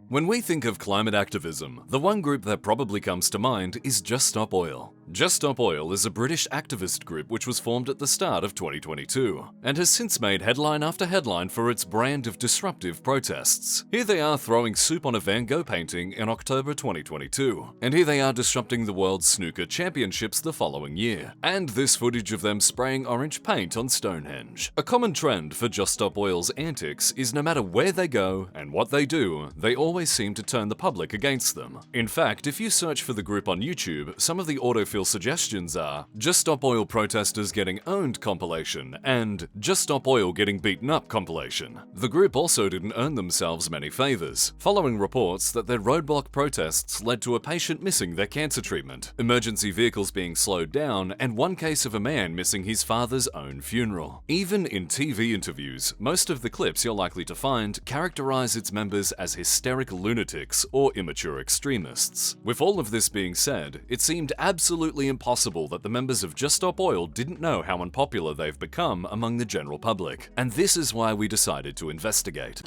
When we think of climate activism, the one group that probably comes to mind is Just Stop Oil. Just Stop Oil is a British activist group which was formed at the start of 2022 and has since made headline after headline for its brand of disruptive protests. Here they are throwing soup on a Van Gogh painting in October 2022, and here they are disrupting the World Snooker Championships the following year, and this footage of them spraying orange paint on Stonehenge. A common trend for Just Stop Oil's antics is no matter where they go and what they do, they always seem to turn the public against them. In fact, if you search for the group on YouTube, some of the autofill suggestions are Just Stop Oil protesters getting owned compilation and Just Stop Oil getting beaten up compilation. The group also didn't earn themselves many favors, following reports that their roadblock protests led to a patient missing their cancer treatment, emergency vehicles being slowed down, and one case of a man missing his father's own funeral. Even in TV interviews, most of the clips you're likely to find characterize its members as hysteric lunatics or immature extremists. With all of this being said, it seemed absolutely impossible that the members of Just Stop Oil didn't know how unpopular they've become among the general public, and this is why we decided to investigate.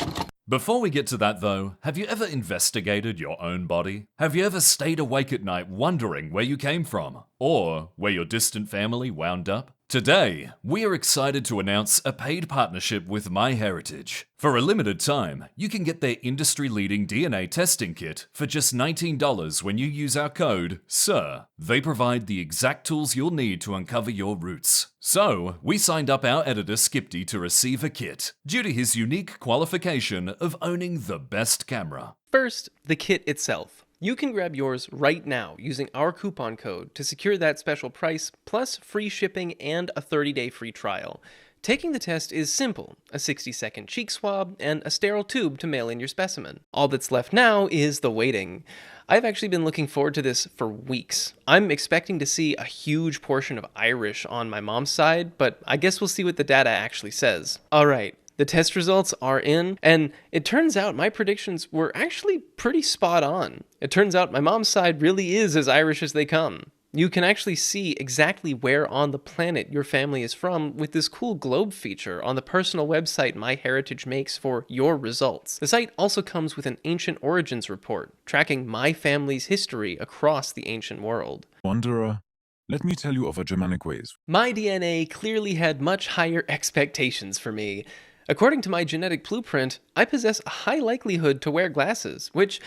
Before we get to that though, have you ever investigated your own body? Have you ever stayed awake at night wondering where you came from? Or where your distant family wound up? Today, we are excited to announce a paid partnership with MyHeritage. For a limited time, you can get their industry-leading DNA testing kit for just $19 when you use our code SIR. They provide the exact tools you'll need to uncover your roots. So, we signed up our editor Skipty to receive a kit, due to his unique qualification of owning the best camera. First, the kit itself. You can grab yours right now using our coupon code to secure that special price, plus free shipping and a 30-day free trial. Taking the test is simple, a 60-second cheek swab and a sterile tube to mail in your specimen. All that's left now is the waiting. I've actually been looking forward to this for weeks. I'm expecting to see a huge portion of Irish on my mom's side, but I guess we'll see what the data actually says. Alright. The test results are in, and it turns out my predictions were actually pretty spot on. It turns out my mom's side really is as Irish as they come. You can actually see exactly where on the planet your family is from with this cool globe feature on the personal website MyHeritage makes for your results. The site also comes with an ancient origins report, tracking my family's history across the ancient world. Wanderer, let me tell you of our Germanic ways. My DNA clearly had much higher expectations for me. According to my genetic blueprint, I possess a high likelihood to wear glasses, which,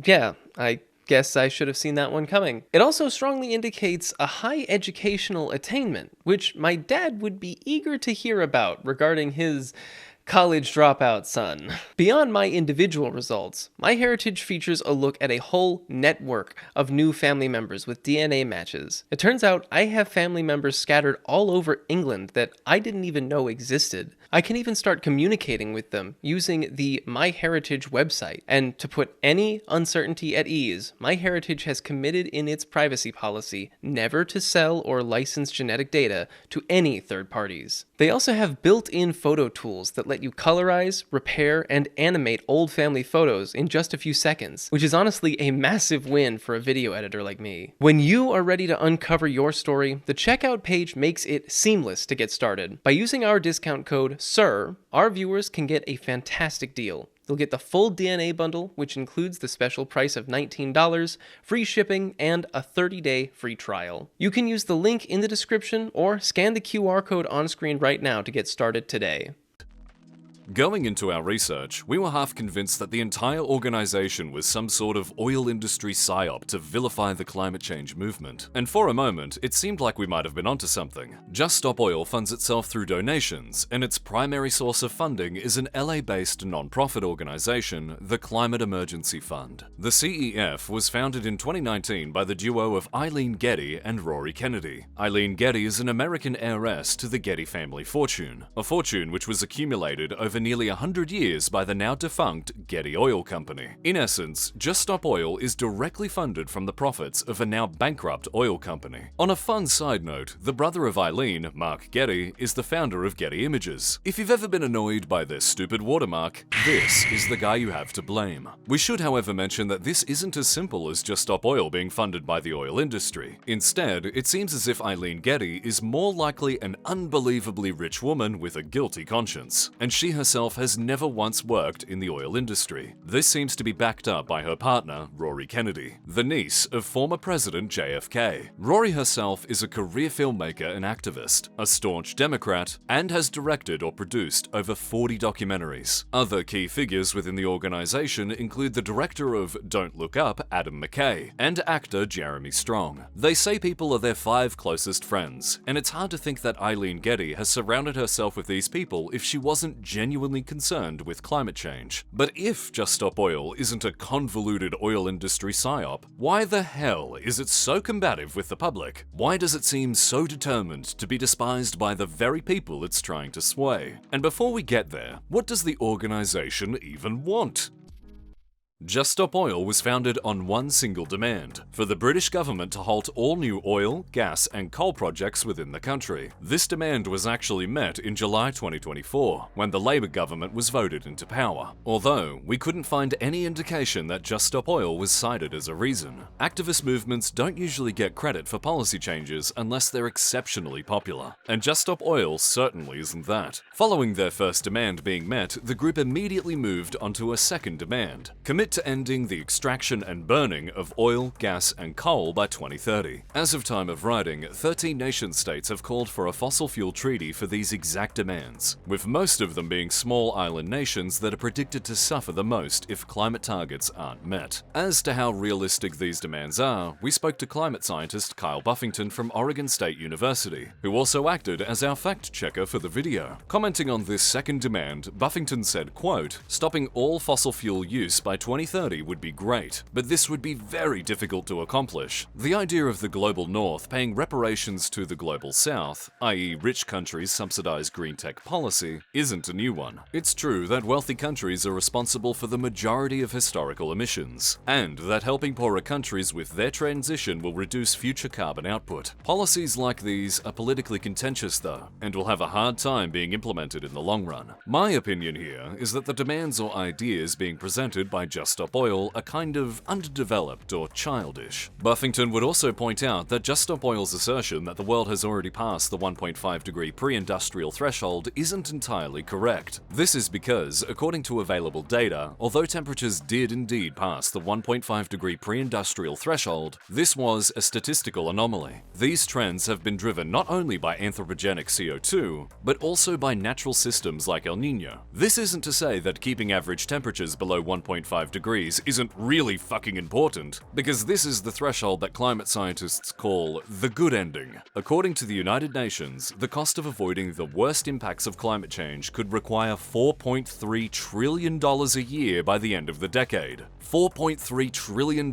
yeah, I guess I should have seen that one coming. It also strongly indicates a high educational attainment, which my dad would be eager to hear about regarding his college dropout son. Beyond my individual results, MyHeritage features a look at a whole network of new family members with DNA matches. It turns out I have family members scattered all over England that I didn't even know existed. I can even start communicating with them using the MyHeritage website. And to put any uncertainty at ease, MyHeritage has committed in its privacy policy never to sell or license genetic data to any third parties. They also have built-in photo tools that let you colorize, repair, and animate old family photos in just a few seconds, which is honestly a massive win for a video editor like me. When you are ready to uncover your story, the checkout page makes it seamless to get started. By using our discount code SIR, our viewers can get a fantastic deal. They'll get the full DNA bundle, which includes the special price of $19, free shipping, and a 30-day free trial. You can use the link in the description or scan the QR code on screen right now to get started today. Going into our research, we were half convinced that the entire organization was some sort of oil industry psyop to vilify the climate change movement. And for a moment, it seemed like we might have been onto something. Just Stop Oil funds itself through donations, and its primary source of funding is an LA-based non-profit organization, the Climate Emergency Fund. The CEF was founded in 2019 by the duo of Eileen Getty and Rory Kennedy. Eileen Getty is an American heiress to the Getty family fortune, a fortune which was accumulated over nearly 100 years by the now defunct Getty Oil Company. In essence, Just Stop Oil is directly funded from the profits of a now bankrupt oil company. On a fun side note, the brother of Eileen, Mark Getty, is the founder of Getty Images. If you've ever been annoyed by their stupid watermark, this is the guy you have to blame. We should, however, mention that this isn't as simple as Just Stop Oil being funded by the oil industry. Instead, it seems as if Eileen Getty is more likely an unbelievably rich woman with a guilty conscience, and she herself herself has never once worked in the oil industry. This seems to be backed up by her partner, Rory Kennedy, the niece of former President JFK. Rory herself is a career filmmaker and activist, a staunch Democrat, and has directed or produced over 40 documentaries. Other key figures within the organization include the director of Don't Look Up, Adam McKay, and actor Jeremy Strong. They say people are their 5 closest friends, and it's hard to think that Eileen Getty has surrounded herself with these people if she wasn't genuinely concerned with climate change. But if Just Stop Oil isn't a convoluted oil industry psyop, why the hell is it so combative with the public? Why does it seem so determined to be despised by the very people it's trying to sway? And before we get there, what does the organization even want? Just Stop Oil was founded on one single demand: for the British government to halt all new oil, gas, and coal projects within the country. This demand was actually met in July 2024, when the Labour government was voted into power. Although, we couldn't find any indication that Just Stop Oil was cited as a reason. Activist movements don't usually get credit for policy changes unless they're exceptionally popular, and Just Stop Oil certainly isn't that. Following their first demand being met, the group immediately moved onto a second demand: commit to ending the extraction and burning of oil, gas, and coal by 2030. As of time of writing, 13 nation-states have called for a fossil fuel treaty for these exact demands, with most of them being small island nations that are predicted to suffer the most if climate targets aren't met. As to how realistic these demands are, we spoke to climate scientist Kyle Buffington from Oregon State University, who also acted as our fact-checker for the video. Commenting on this second demand, Buffington said, quote, "Stopping all fossil fuel use by 2030 would be great, but this would be very difficult to accomplish. The idea of the global north paying reparations to the global south, i.e. rich countries subsidize green tech policy, isn't a new one. It's true that wealthy countries are responsible for the majority of historical emissions, and that helping poorer countries with their transition will reduce future carbon output. Policies like these are politically contentious though, and will have a hard time being implemented in the long run. My opinion here is that the demands or ideas being presented by Just Stop Oil are kind of underdeveloped or childish." Buffington would also point out that Just Stop Oil's assertion that the world has already passed the 1.5-degree pre-industrial threshold isn't entirely correct. This is because, according to available data, although temperatures did indeed pass the 1.5-degree pre-industrial threshold, this was a statistical anomaly. These trends have been driven not only by anthropogenic CO2, but also by natural systems like El Niño. This isn't to say that keeping average temperatures below 1.5 degrees isn't really fucking important, because this is the threshold that climate scientists call the good ending. According to the United Nations, the cost of avoiding the worst impacts of climate change could require $4.3 trillion a year by the end of the decade. $4.3 trillion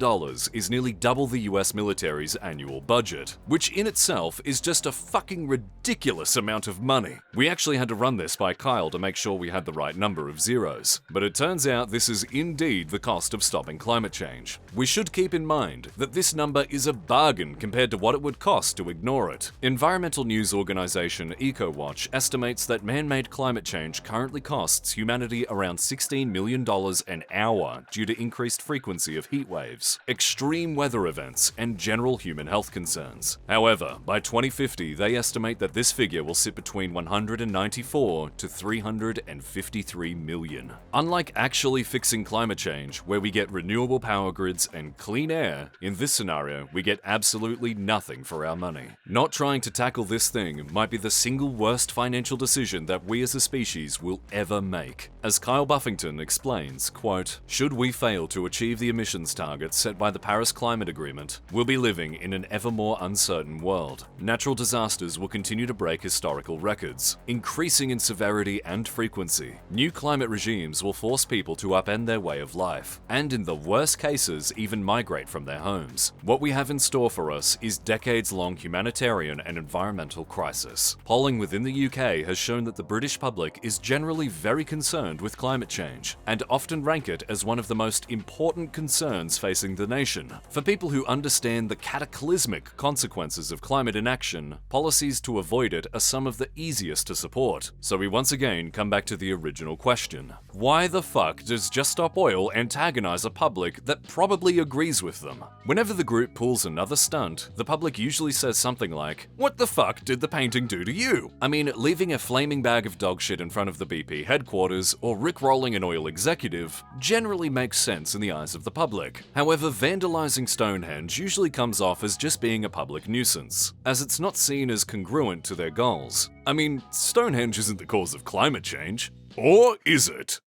is nearly double the US military's annual budget, which in itself is just a fucking ridiculous amount of money. We actually had to run this by Kyle to make sure we had the right number of zeros, but it turns out this is indeed the cost of stopping climate change. We should keep in mind that this number is a bargain compared to what it would cost to ignore it. Environmental news organization EcoWatch estimates that man-made climate change currently costs humanity around $16 million an hour due to increased frequency of heat waves, extreme weather events, and general human health concerns. However, by 2050, they estimate that this figure will sit between 194 to 353 million. Unlike actually fixing climate change, where we get renewable power grids and clean air, in this scenario, we get absolutely nothing for our money. Not trying to tackle this thing might be the single worst financial decision that we as a species will ever make. As Kyle Buffington explains, quote, "Should we fail to achieve the emissions targets set by the Paris Climate Agreement, we'll be living in an ever more uncertain world. Natural disasters will continue to break historical records, increasing in severity and frequency. New climate regimes will force people to upend their way of life, and in the worst cases, even migrate from their homes. What we have in store for us is decades-long humanitarian and environmental crisis." Polling within the UK has shown that the British public is generally very concerned with climate change, and often rank it as one of the most important concerns facing the nation. For people who understand the cataclysmic consequences of climate inaction, policies to avoid it are some of the easiest to support. So we once again come back to the original question: why the fuck does Just Stop Oil antagonize a public that probably agrees with them. Whenever the group pulls another stunt, the public usually says something like, "What the fuck did the painting do to you?" I mean, leaving a flaming bag of dog shit in front of the BP headquarters or rickrolling an oil executive generally makes sense in the eyes of the public. However, vandalizing Stonehenge usually comes off as just being a public nuisance, as it's not seen as congruent to their goals. I mean, Stonehenge isn't the cause of climate change. Or is it?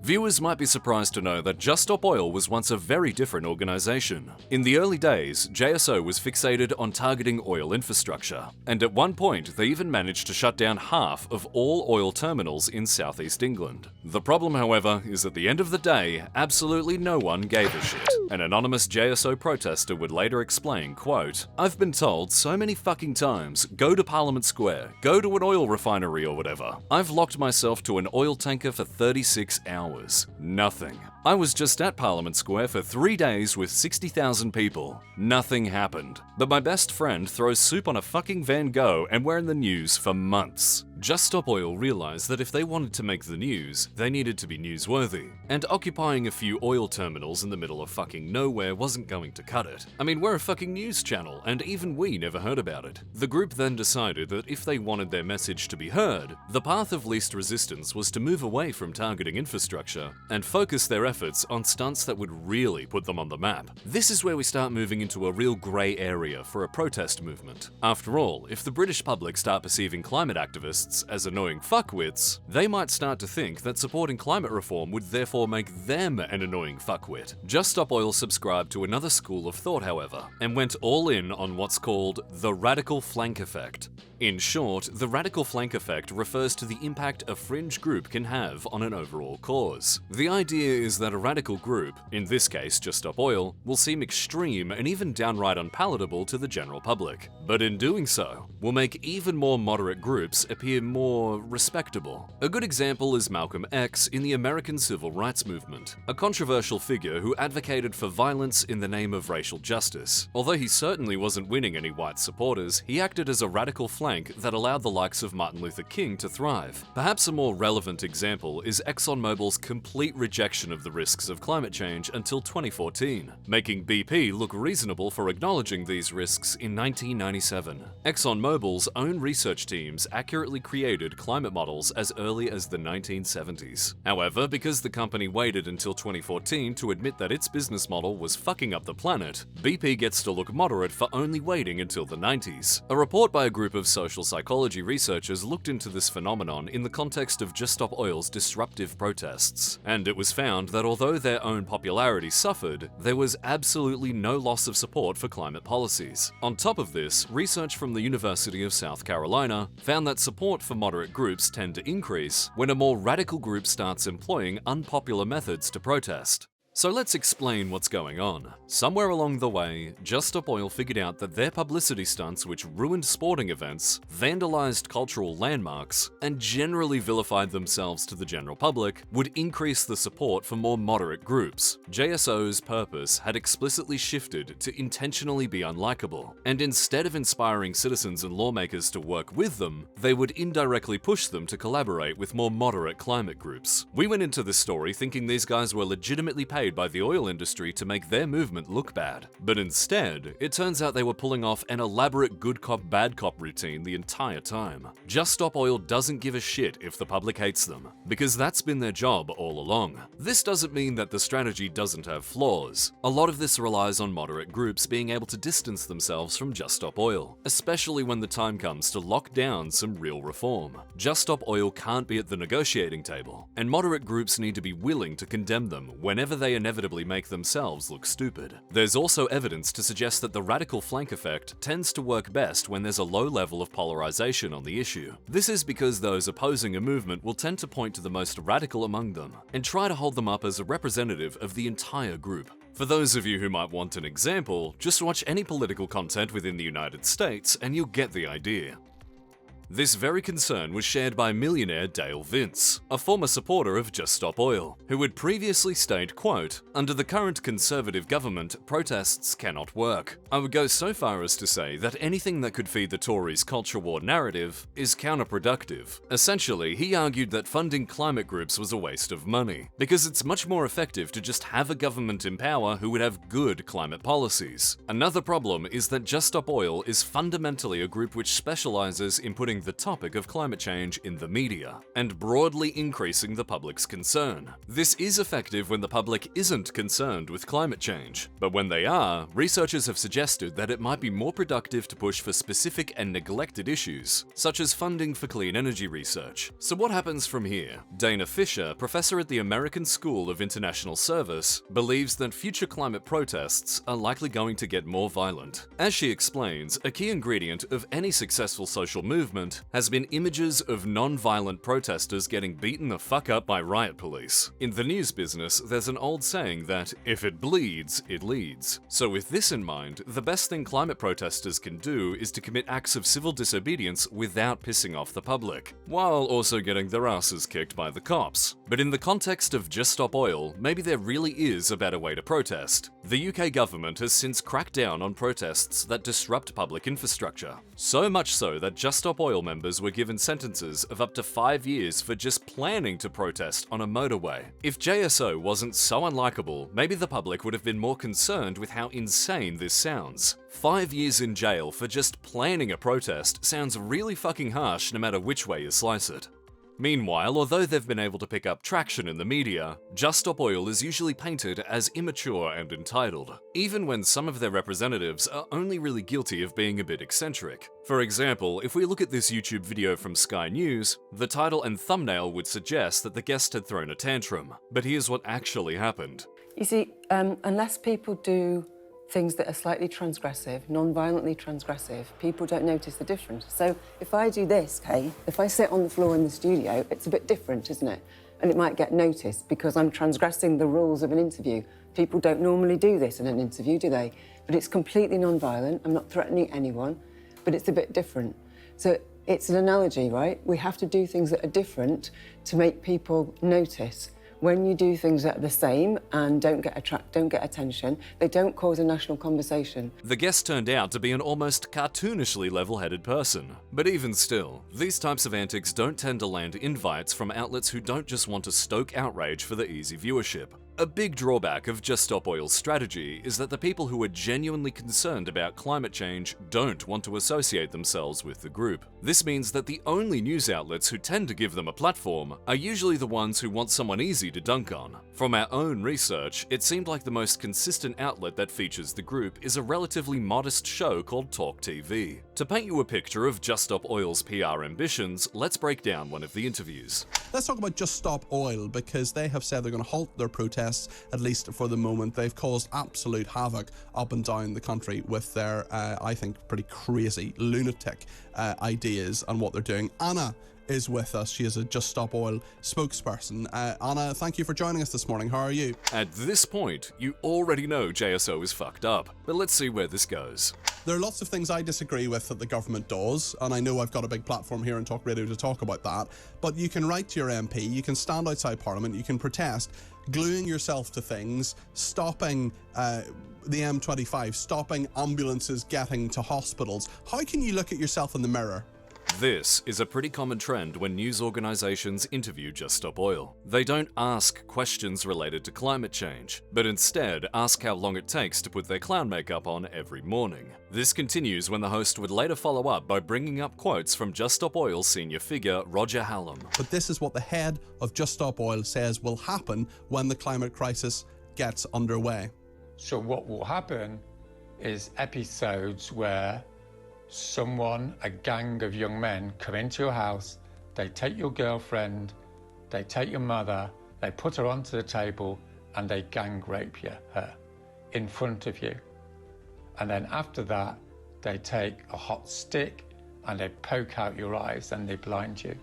Viewers might be surprised to know that Just Stop Oil was once a very different organization. In the early days, JSO was fixated on targeting oil infrastructure, and at one point they even managed to shut down half of all oil terminals in southeast England. The problem, however, is at the end of the day, absolutely no one gave a shit. An anonymous JSO protester would later explain, quote, "I've been told so many fucking times, go to Parliament Square, go to an oil refinery or whatever. I've locked myself to an oil tanker for 36 hours. Nothing. I was just at Parliament Square for 3 days with 60,000 people. Nothing happened. But my best friend throws soup on a fucking Van Gogh and we're in the news for months." Just Stop Oil realized that if they wanted to make the news, they needed to be newsworthy. And occupying a few oil terminals in the middle of fucking nowhere wasn't going to cut it. I mean, we're a fucking news channel, and even we never heard about it. The group then decided that if they wanted their message to be heard, the path of least resistance was to move away from targeting infrastructure and focus their efforts on stunts that would really put them on the map. This is where we start moving into a real grey area for a protest movement. After all, if the British public start perceiving climate activists as annoying fuckwits, they might start to think that supporting climate reform would therefore make them an annoying fuckwit. Just Stop Oil subscribed to another school of thought, however, and went all in on what's called the radical flank effect. In short, the radical flank effect refers to the impact a fringe group can have on an overall cause. The idea is that a radical group, in this case Just Stop Oil, will seem extreme and even downright unpalatable to the general public. But in doing so, will make even more moderate groups appear more respectable. A good example is Malcolm X in the American Civil Rights Movement, a controversial figure who advocated for violence in the name of racial justice. Although he certainly wasn't winning any white supporters, he acted as a radical flank that allowed the likes of Martin Luther King to thrive. Perhaps a more relevant example is ExxonMobil's complete rejection of the risks of climate change until 2014, making BP look reasonable for acknowledging these risks in 1997. ExxonMobil's own research teams accurately created climate models as early as the 1970s. However, because the company waited until 2014 to admit that its business model was fucking up the planet, BP gets to look moderate for only waiting until the 90s. A report by a group of social psychology researchers looked into this phenomenon in the context of Just Stop Oil's disruptive protests, and it was found that although their own popularity suffered, there was absolutely no loss of support for climate policies. On top of this, research from the University of South Carolina found that support for moderate groups tend to increase when a more radical group starts employing unpopular methods to protest. So let's explain what's going on. Somewhere along the way, Just Stop Oil figured out that their publicity stunts which ruined sporting events, vandalized cultural landmarks, and generally vilified themselves to the general public would increase the support for more moderate groups. JSO's purpose had explicitly shifted to intentionally be unlikable, and instead of inspiring citizens and lawmakers to work with them, they would indirectly push them to collaborate with more moderate climate groups. We went into this story thinking these guys were legitimately paid by the oil industry to make their movement look bad. But instead, it turns out they were pulling off an elaborate good cop, bad cop routine the entire time. Just Stop Oil doesn't give a shit if the public hates them, because that's been their job all along. This doesn't mean that the strategy doesn't have flaws. A lot of this relies on moderate groups being able to distance themselves from Just Stop Oil, especially when the time comes to lock down some real reform. Just Stop Oil can't be at the negotiating table, and moderate groups need to be willing to condemn them whenever they inevitably make themselves look stupid. There's also evidence to suggest that the radical flank effect tends to work best when there's a low level of polarization on the issue. This is because those opposing a movement will tend to point to the most radical among them and try to hold them up as a representative of the entire group. For those of you who might want an example, just watch any political content within the United States and you'll get the idea. This very concern was shared by millionaire Dale Vince, a former supporter of Just Stop Oil, who had previously stated, quote, "Under the current Conservative government, protests cannot work. I would go so far as to say that anything that could feed the Tories' culture war narrative is counterproductive." Essentially, he argued that funding climate groups was a waste of money, because it's much more effective to just have a government in power who would have good climate policies. Another problem is that Just Stop Oil is fundamentally a group which specializes in putting the topic of climate change in the media, and broadly increasing the public's concern. This is effective when the public isn't concerned with climate change, but when they are, researchers have suggested that it might be more productive to push for specific and neglected issues, such as funding for clean energy research. So what happens from here? Dana Fisher, professor at the American School of International Service, believes that future climate protests are likely going to get more violent. As she explains, a key ingredient of any successful social movement has been images of non-violent protesters getting beaten the fuck up by riot police. In the news business, there's an old saying that, if it bleeds, it leads. So with this in mind, the best thing climate protesters can do is to commit acts of civil disobedience without pissing off the public, while also getting their asses kicked by the cops. But in the context of Just Stop Oil, maybe there really is a better way to protest. The UK government has since cracked down on protests that disrupt public infrastructure. So much so that Just Stop Oil members were given sentences of up to 5 years for just planning to protest on a motorway. If JSO wasn't so unlikable, maybe the public would have been more concerned with how insane this sounds. 5 years in jail for just planning a protest sounds really fucking harsh no matter which way you slice it. Meanwhile, although they've been able to pick up traction in the media, Just Stop Oil is usually painted as immature and entitled, even when some of their representatives are only really guilty of being a bit eccentric. For example, if we look at this YouTube video from Sky News, the title and thumbnail would suggest that the guest had thrown a tantrum, but here's what actually happened. You see, unless people do things that are slightly transgressive, non-violently transgressive, people don't notice the difference. So if I do this, okay, if I sit on the floor in the studio, it's a bit different, isn't it? And it might get noticed because I'm transgressing the rules of an interview. People don't normally do this in an interview, do they? But it's completely non-violent. I'm not threatening anyone, but it's a bit different. So it's an analogy, right? We have to do things that are different to make people notice. When you do things that are the same and don't get attention, they don't cause a national conversation. The guest turned out to be an almost cartoonishly level-headed person. But even still, these types of antics don't tend to land invites from outlets who don't just want to stoke outrage for the easy viewership. A big drawback of Just Stop Oil's strategy is that the people who are genuinely concerned about climate change don't want to associate themselves with the group. This means that the only news outlets who tend to give them a platform are usually the ones who want someone easy to dunk on. From our own research, it seemed like the most consistent outlet that features the group is a relatively modest show called Talk TV. To paint you a picture of Just Stop Oil's PR ambitions, let's break down one of the interviews. Let's talk about Just Stop Oil, because they have said they're going to halt their protests, at least for the moment. They've caused absolute havoc up and down the country with their, I think, pretty crazy, lunatic ideas on what they're doing. Anna is with us. She is a Just Stop Oil spokesperson. Anna, thank you for joining us this morning. How are you? At this point, you already know JSO is fucked up, but let's see where this goes. There are lots of things I disagree with that the government does, and I know I've got a big platform here on Talk Radio to talk about that, but you can write to your MP, you can stand outside Parliament, you can protest, gluing yourself to things, stopping the M25, stopping ambulances getting to hospitals. How can you look at yourself in the mirror? This is a pretty common trend when news organizations interview Just Stop Oil. They don't ask questions related to climate change, but instead ask how long it takes to put their clown makeup on every morning. This continues when the host would later follow up by bringing up quotes from Just Stop Oil's senior figure, Roger Hallam. But this is what the head of Just Stop Oil says will happen when the climate crisis gets underway. So what will happen is episodes where someone, a gang of young men, come into your house, they take your girlfriend, they take your mother, they put her onto the table and they gang rape her in front of you. And then after that, they take a hot stick and they poke out your eyes and they blind you.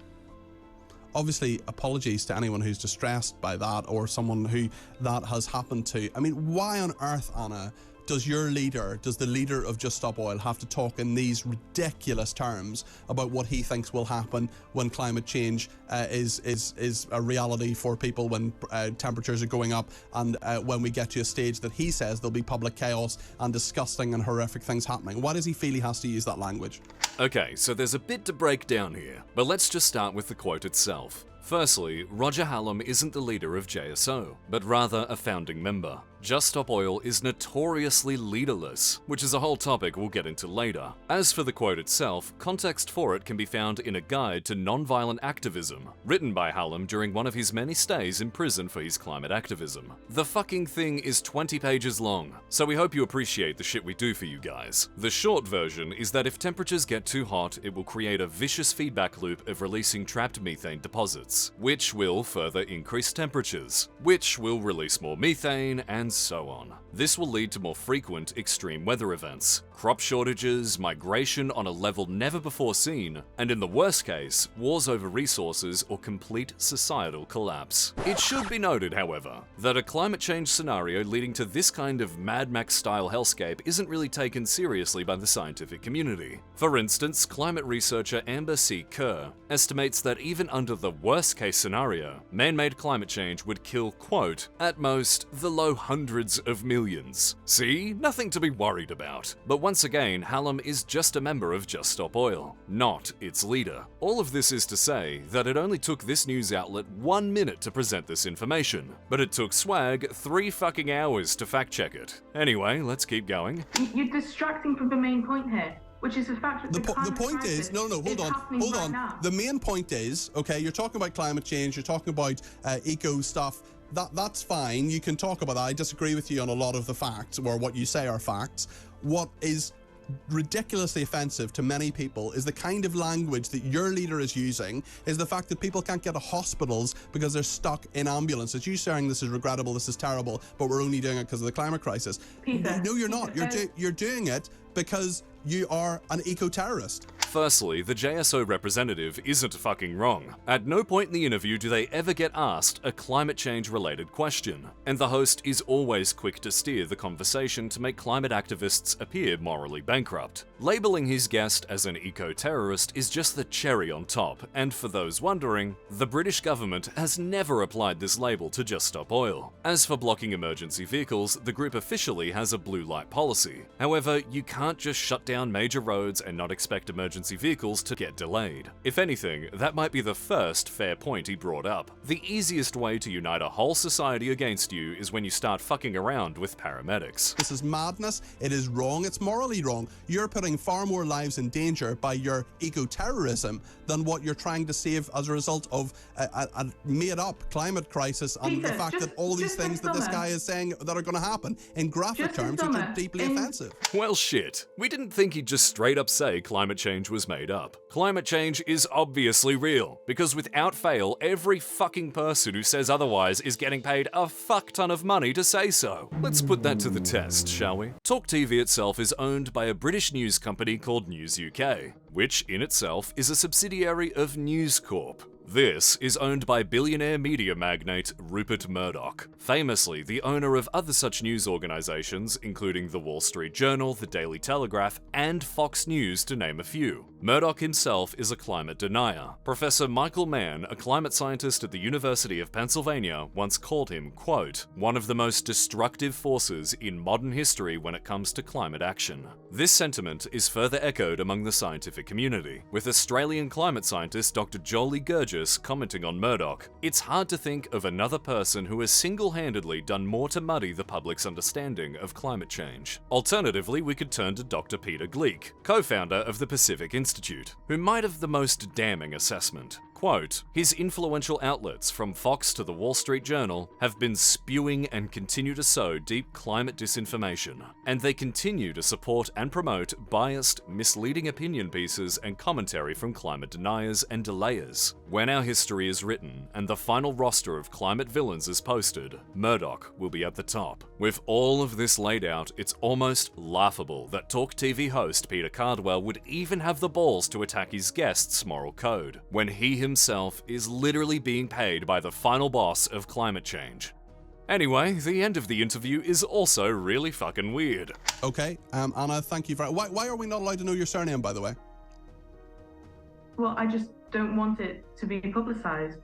Obviously, apologies to anyone who's distressed by that or someone who that has happened to. I mean, why on earth, Anna, does the leader of Just Stop Oil, have to talk in these ridiculous terms about what he thinks will happen when climate change is a reality for people, when temperatures are going up, and when we get to a stage that he says there'll be public chaos and disgusting and horrific things happening? Why does he feel he has to use that language? Okay, so there's a bit to break down here, but let's just start with the quote itself. Firstly, Roger Hallam isn't the leader of JSO, but rather a founding member. Just Stop Oil is notoriously leaderless, which is a whole topic we'll get into later. As for the quote itself, context for it can be found in a guide to nonviolent activism, written by Hallam during one of his many stays in prison for his climate activism. The fucking thing is 20 pages long, so we hope you appreciate the shit we do for you guys. The short version is that if temperatures get too hot, it will create a vicious feedback loop of releasing trapped methane deposits, which will further increase temperatures, which will release more methane, and so on. This will lead to more frequent extreme weather events, crop shortages, migration on a level never before seen, and in the worst case, wars over resources or complete societal collapse. It should be noted, however, that a climate change scenario leading to this kind of Mad Max-style hellscape isn't really taken seriously by the scientific community. For instance, climate researcher Amber C. Kerr estimates that even under the worst-case scenario, man-made climate change would kill, quote, at most, the low hundreds of millions. See? Nothing to be worried about. But once again, Hallam is just a member of Just Stop Oil, not its leader. All of this is to say that it only took this news outlet 1 minute to present this information, but it took Swag 3 fucking hours to fact-check it. Anyway, let's keep going. You're distracting from the main point here, which is the fact that The point is, hold on. Now. The main point is, okay, you're talking about climate change, you're talking about eco stuff. That's fine. You can talk about that. I disagree with you on a lot of the facts, or what you say are facts. What is ridiculously offensive to many people is the kind of language that your leader is using, is the fact that people can't get to hospitals because they're stuck in ambulances. You saying this is regrettable, this is terrible, but we're only doing it because of the climate crisis. Peter, no, you're not. You're doing it because you are an eco-terrorist. Firstly, the JSO representative isn't fucking wrong. At no point in the interview do they ever get asked a climate change-related question, and the host is always quick to steer the conversation to make climate activists appear morally bankrupt. Labeling his guest as an eco-terrorist is just the cherry on top, and for those wondering, the British government has never applied this label to Just Stop Oil. As for blocking emergency vehicles, the group officially has a blue light policy. However, you can't just shut down major roads and not expect emergency vehicles to get delayed. If anything, that might be the first fair point he brought up. The easiest way to unite a whole society against you is when you start fucking around with paramedics. This is madness. It is wrong. It's morally wrong. You're putting far more lives in danger by your eco-terrorism than what you're trying to save as a result of a made-up climate crisis and Peter, the fact that all these things that this guy is saying that are going to happen in graphic terms, which are deeply offensive. Well shit, we didn't think he'd just straight up say climate change was made up. Climate change is obviously real, because without fail, every fucking person who says otherwise is getting paid a fuck ton of money to say so. Let's put that to the test, shall we? Talk TV itself is owned by a British news company called News UK, which in itself is a subsidiary of News Corp. This is owned by billionaire media magnate Rupert Murdoch, famously the owner of other such news organizations, including The Wall Street Journal, The Daily Telegraph, and Fox News, to name a few. Murdoch himself is a climate denier. Professor Michael Mann, a climate scientist at the University of Pennsylvania, once called him, quote, one of the most destructive forces in modern history when it comes to climate action. This sentiment is further echoed among the scientific community, with Australian climate scientist Dr. Jolie Gurgis commenting on Murdoch. It's hard to think of another person who has single-handedly done more to muddy the public's understanding of climate change. Alternatively, we could turn to Dr. Peter Gleick, co-founder of the Pacific Institute, who might have the most damning assessment. Quote, his influential outlets from Fox to the Wall Street Journal have been spewing and continue to sow deep climate disinformation, and they continue to support and promote biased, misleading opinion pieces and commentary from climate deniers and delayers. When our history is written and the final roster of climate villains is posted, Murdoch will be at the top. With all of this laid out, it's almost laughable that Talk TV host Peter Cardwell would even have the balls to attack his guest's moral code, when he himself is literally being paid by the final boss of climate change. Anyway, the end of the interview is also really fucking weird. Okay, Anna, thank you very. Why are we not allowed to know your surname, by the way? Well, I just don't want it to be publicised.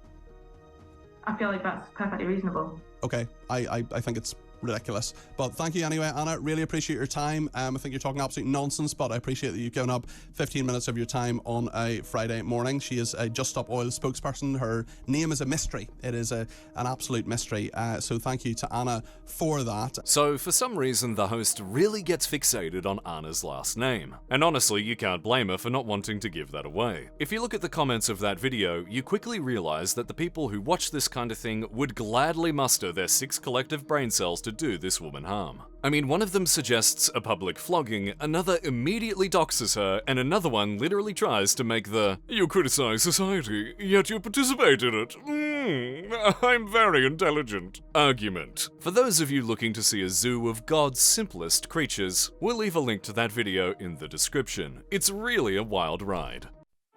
I feel like that's perfectly reasonable. Okay, I think it's ridiculous. But thank you anyway, Anna. Really appreciate your time. I think you're talking absolute nonsense, but I appreciate that you've given up 15 minutes of your time on a Friday morning. She is a Just Stop Oil spokesperson. Her name is a mystery. It is an absolute mystery. So thank you to Anna for that. So, for some reason, the host really gets fixated on Anna's last name. And honestly, you can't blame her for not wanting to give that away. If you look at the comments of that video, you quickly realize that the people who watch this kind of thing would gladly muster their 6 collective brain cells to do this woman harm. I mean, one of them suggests a public flogging, another immediately doxes her, and another one literally tries to make the "you criticize society, yet you participate in it. I'm very intelligent" argument. For those of you looking to see a zoo of God's simplest creatures, we'll leave a link to that video in the description. It's really a wild ride.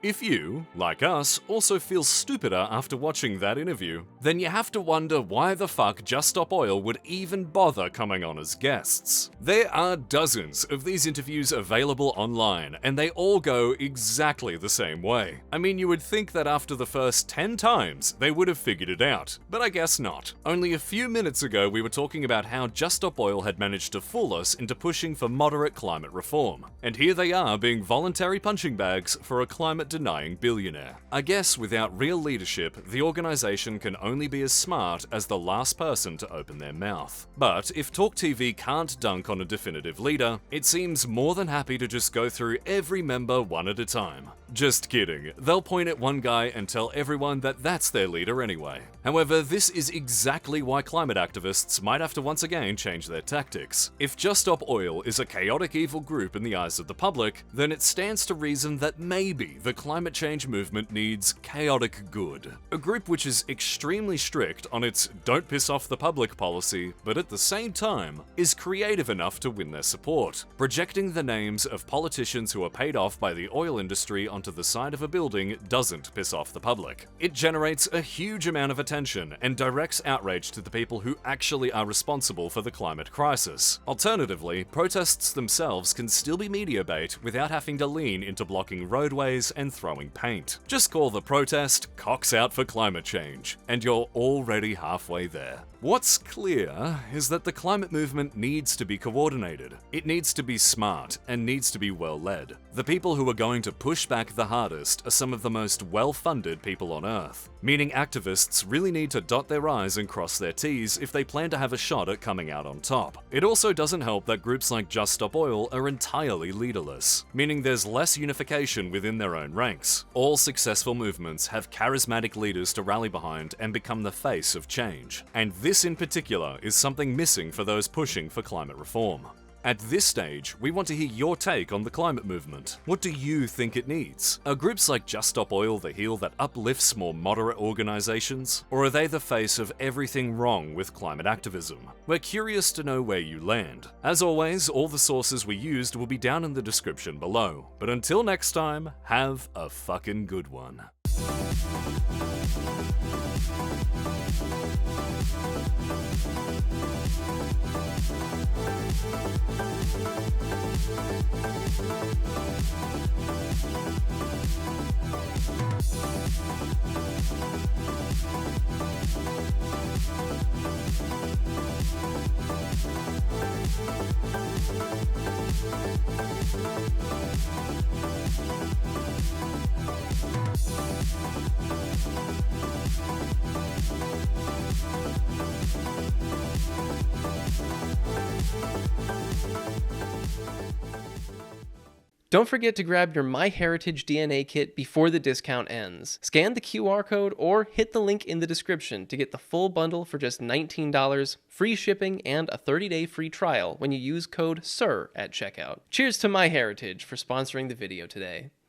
If you, like us, also feel stupider after watching that interview, then you have to wonder why the fuck Just Stop Oil would even bother coming on as guests. There are dozens of these interviews available online, and they all go exactly the same way. I mean, you would think that after the first 10 times, they would have figured it out, but I guess not. Only a few minutes ago, we were talking about how Just Stop Oil had managed to fool us into pushing for moderate climate reform. And here they are being voluntary punching bags for a climate-denying billionaire. I guess without real leadership, the organization can only be as smart as the last person to open their mouth. But if Talk TV can't dunk on a definitive leader, it seems more than happy to just go through every member one at a time. Just kidding, they'll point at one guy and tell everyone that that's their leader anyway. However, this is exactly why climate activists might have to once again change their tactics. If Just Stop Oil is a chaotic evil group in the eyes of the public, then it stands to reason that maybe the climate change movement needs chaotic good. A group which is extremely strict on its don't piss off the public policy, but at the same time is creative enough to win their support, projecting the names of politicians who are paid off by the oil industry onto the side of a building doesn't piss off the public. It generates a huge amount of attention and directs outrage to the people who actually are responsible for the climate crisis. Alternatively, protests themselves can still be media bait without having to lean into blocking roadways and throwing paint. Just call the protest "Cocks Out for Climate Change," and you're already halfway there. What's clear is that the climate movement needs to be coordinated. It needs to be smart and needs to be well led. The people who are going to push back the hardest are some of the most well-funded people on Earth, meaning activists really need to dot their I's and cross their T's if they plan to have a shot at coming out on top. It also doesn't help that groups like Just Stop Oil are entirely leaderless, meaning there's less unification within their own ranks. All successful movements have charismatic leaders to rally behind and become the face of change. And this in particular is something missing for those pushing for climate reform. At this stage, we want to hear your take on the climate movement. What do you think it needs? Are groups like Just Stop Oil the heel that uplifts more moderate organizations? Or are they the face of everything wrong with climate activism? We're curious to know where you land. As always, all the sources we used will be down in the description below. But until next time, have a fucking good one. Don't forget to grab your MyHeritage DNA kit before the discount ends. Scan the QR code or hit the link in the description to get the full bundle for just $19, free shipping, and a 30-day free trial when you use code SIR at checkout. Cheers to MyHeritage for sponsoring the video today.